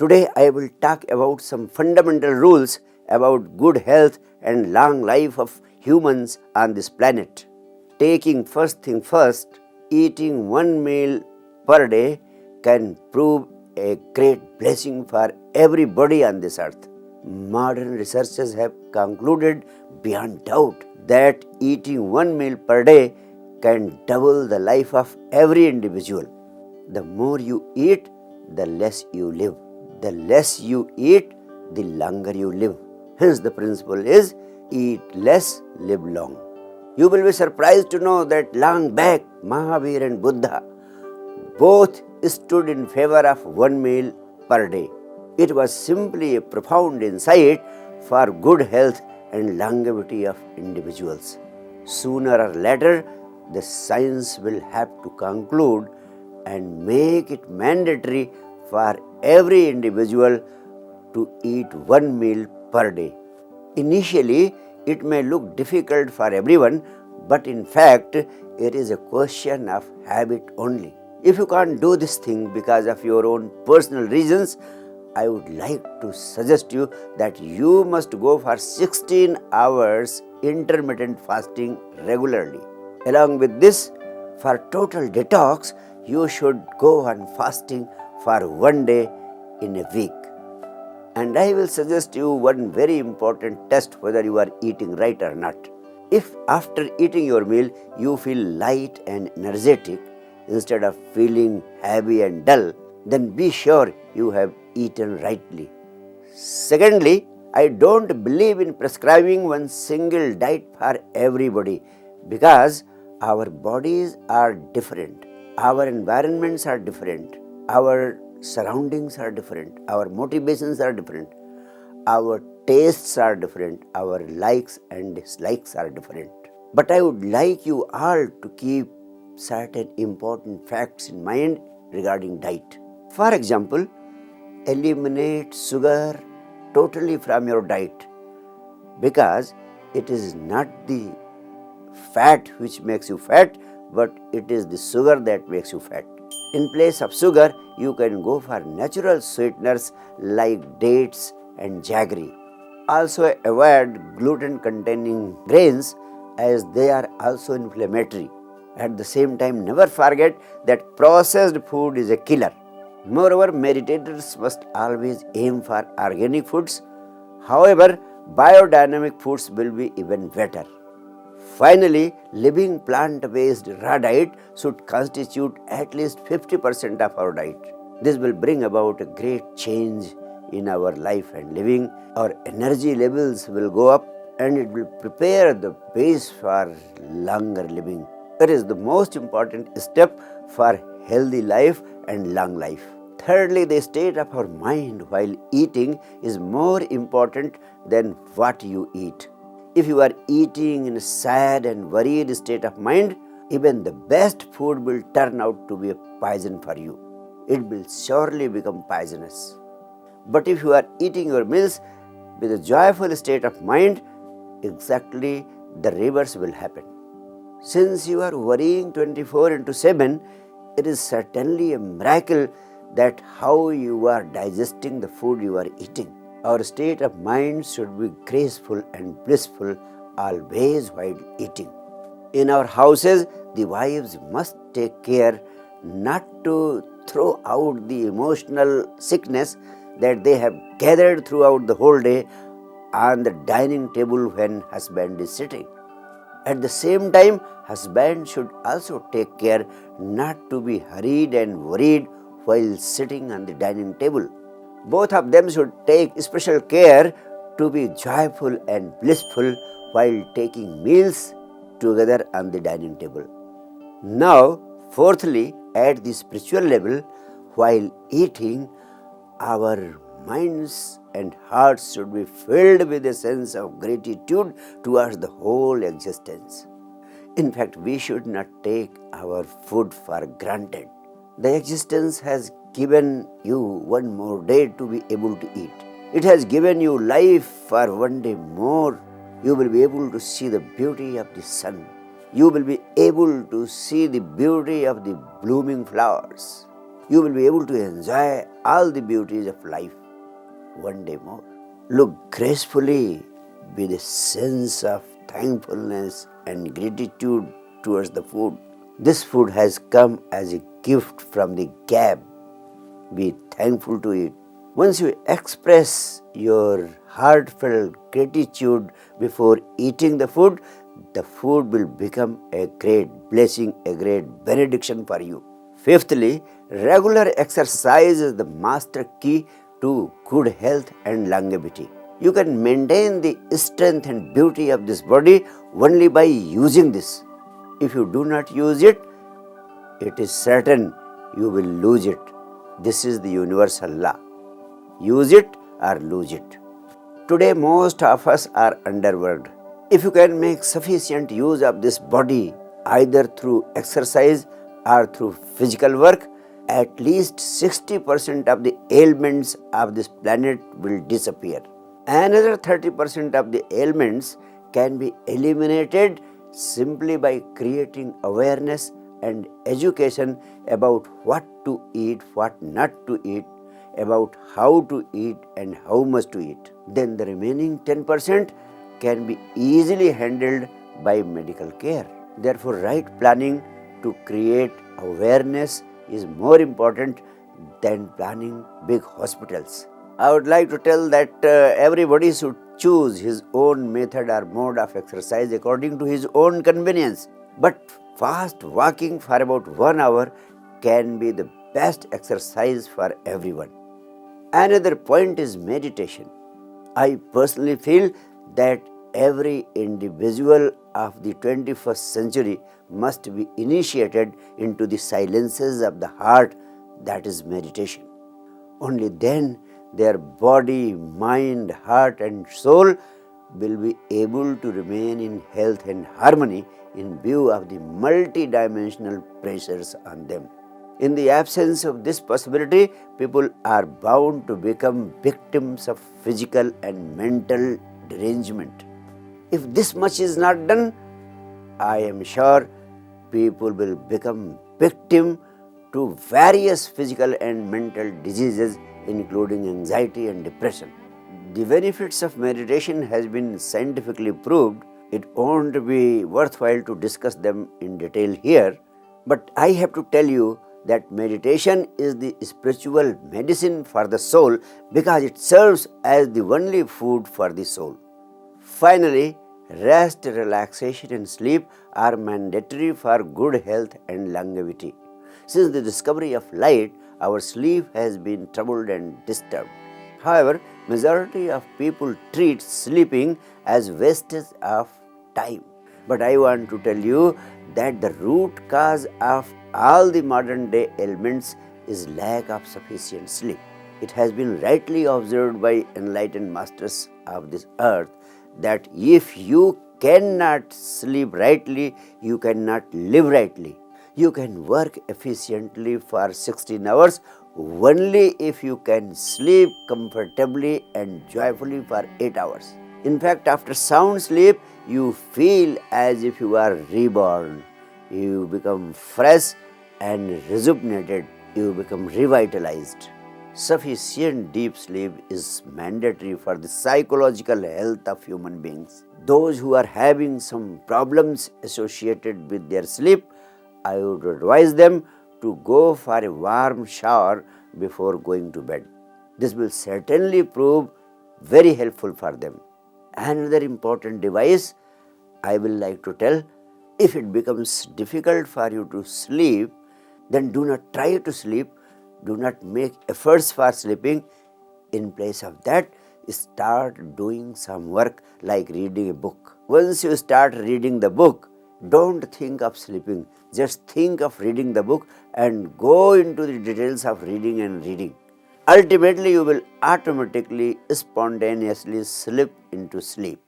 Today I will talk about some fundamental rules about good health and long life of humans on this planet. Taking first thing first, eating one meal per day can prove a great blessing for everybody on this earth. Modern researchers have concluded beyond doubt that eating one meal per day can double the life of every individual. The more you eat, the less you live. The less you eat, the longer you live. Hence the principle is eat less, live long. You will be surprised to know that long back Mahavir and Buddha both stood in favor of one meal per day. It was simply a profound insight for good health and longevity of individuals. Sooner or later, the science will have to conclude and make it mandatory for every individual to eat one meal per day. Initially, it may look difficult for everyone, but in fact, it is a question of habit only. If you can't do this thing because of your own personal reasons, I would like to suggest you that you must go for 16 hours intermittent fasting regularly. Along with this, for total detox, you should go on fasting for one day in a week. And I will suggest you one very important test whether you are eating right or not. If after eating your meal you feel light and energetic instead of feeling heavy and dull, then be sure you have eaten rightly. Secondly, I don't believe in prescribing one single diet for everybody because our bodies are different, our environments are different, our surroundings are different, our motivations are different, our tastes are different, our likes and dislikes are different. But I would like you all to keep certain important facts in mind regarding diet. For example, eliminate sugar totally from your diet because it is not the fat which makes you fat, but it is the sugar that makes you fat. In place of sugar, you can go for natural sweeteners like dates and jaggery. Also avoid gluten-containing grains as they are also inflammatory. At the same time, never forget that processed food is a killer. Moreover, meditators must always aim for organic foods. However, biodynamic foods will be even better. Finally, living plant-based raw diet should constitute at least 50% of our diet. This will bring about a great change in our life and living. Our energy levels will go up and it will prepare the base for longer living. That is the most important step for healthy life and long life. Thirdly, the state of our mind while eating is more important than what you eat. If you are eating in a sad and worried state of mind, even the best food will turn out to be a poison for you. It will surely become poisonous. But if you are eating your meals with a joyful state of mind, exactly the reverse will happen. Since you are worrying 24/7, it is certainly a miracle that how you are digesting the food you are eating. Our state of mind should be graceful and blissful always while eating. In our houses, the wives must take care not to throw out the emotional sickness that they have gathered throughout the whole day on the dining table when husband is sitting. At the same time, husband should also take care not to be hurried and worried while sitting on the dining table. Both of them should take special care to be joyful and blissful while taking meals together on the dining table. Now, fourthly, at the spiritual level, while eating, our minds and hearts should be filled with a sense of gratitude towards the whole existence. In fact, we should not take our food for granted. The existence has given you one more day to be able to eat. It has given you life for one day more. You will be able to see the beauty of the sun. You will be able to see the beauty of the blooming flowers. you will be able to enjoy all the beauties of life one day more. Look gracefully with a sense of thankfulness and gratitude towards the food. This food has come as a gift from the gap. Be thankful to it. Once you express your heartfelt gratitude before eating the food will become a great blessing, a great benediction for you. Fifthly, regular exercise is the master key to good health and longevity. You can maintain the strength and beauty of this body only by using this. If you do not use it, it is certain you will lose it. This is the universal law. Use it or lose it. Today, most of us are underworked. If you can make sufficient use of this body, either through exercise or through physical work, at least 60% of the ailments of this planet will disappear. Another 30% of the ailments can be eliminated simply by creating awareness and education about what to eat, what not to eat, about how to eat and how much to eat. Then the remaining 10% can be easily handled by medical care. Therefore, right planning to create awareness is more important than planning big hospitals. I would like to tell that everybody should choose his own method or mode of exercise according to his own convenience. But fast walking for about 1 hour can be the best exercise for everyone. Another point is meditation. I personally feel that every individual of the 21st century must be initiated into the silences of the heart, that is meditation. Only then their body, mind, heart and soul will be able to remain in health and harmony in view of the multidimensional pressures on them. In the absence of this possibility, people are bound to become victims of physical and mental derangement. If this much is not done, I am sure people will become victim to various physical and mental diseases, including anxiety and depression. The benefits of meditation has been scientifically proved. It won't be worthwhile to discuss them in detail here, but I have to tell you that meditation is the spiritual medicine for the soul because it serves as the only food for the soul. Finally, rest, relaxation and sleep are mandatory for good health and longevity. Since the discovery of light, our sleep has been troubled and disturbed. However, majority of people treat sleeping as wastage of time. But I want to tell you that the root cause of all the modern day ailments is lack of sufficient sleep. It has been rightly observed by enlightened masters of this earth that if you cannot sleep rightly, you cannot live rightly. You can work efficiently for 16 hours only if you can sleep comfortably and joyfully for 8 hours. In fact, after sound sleep, you feel as if you are reborn. You become fresh and rejuvenated. You become revitalized. Sufficient deep sleep is mandatory for the psychological health of human beings. Those who are having some problems associated with their sleep, I would advise them to go for a warm shower before going to bed. This will certainly prove very helpful for them. Another important device I will like to tell, if it becomes difficult for you to sleep, then do not try to sleep. Do not make efforts for sleeping. In place of that, start doing some work like reading a book. Once you start reading the book, don't think of sleeping. Just think of reading the book and go into the details of reading and reading. Ultimately, you will automatically, spontaneously slip into sleep.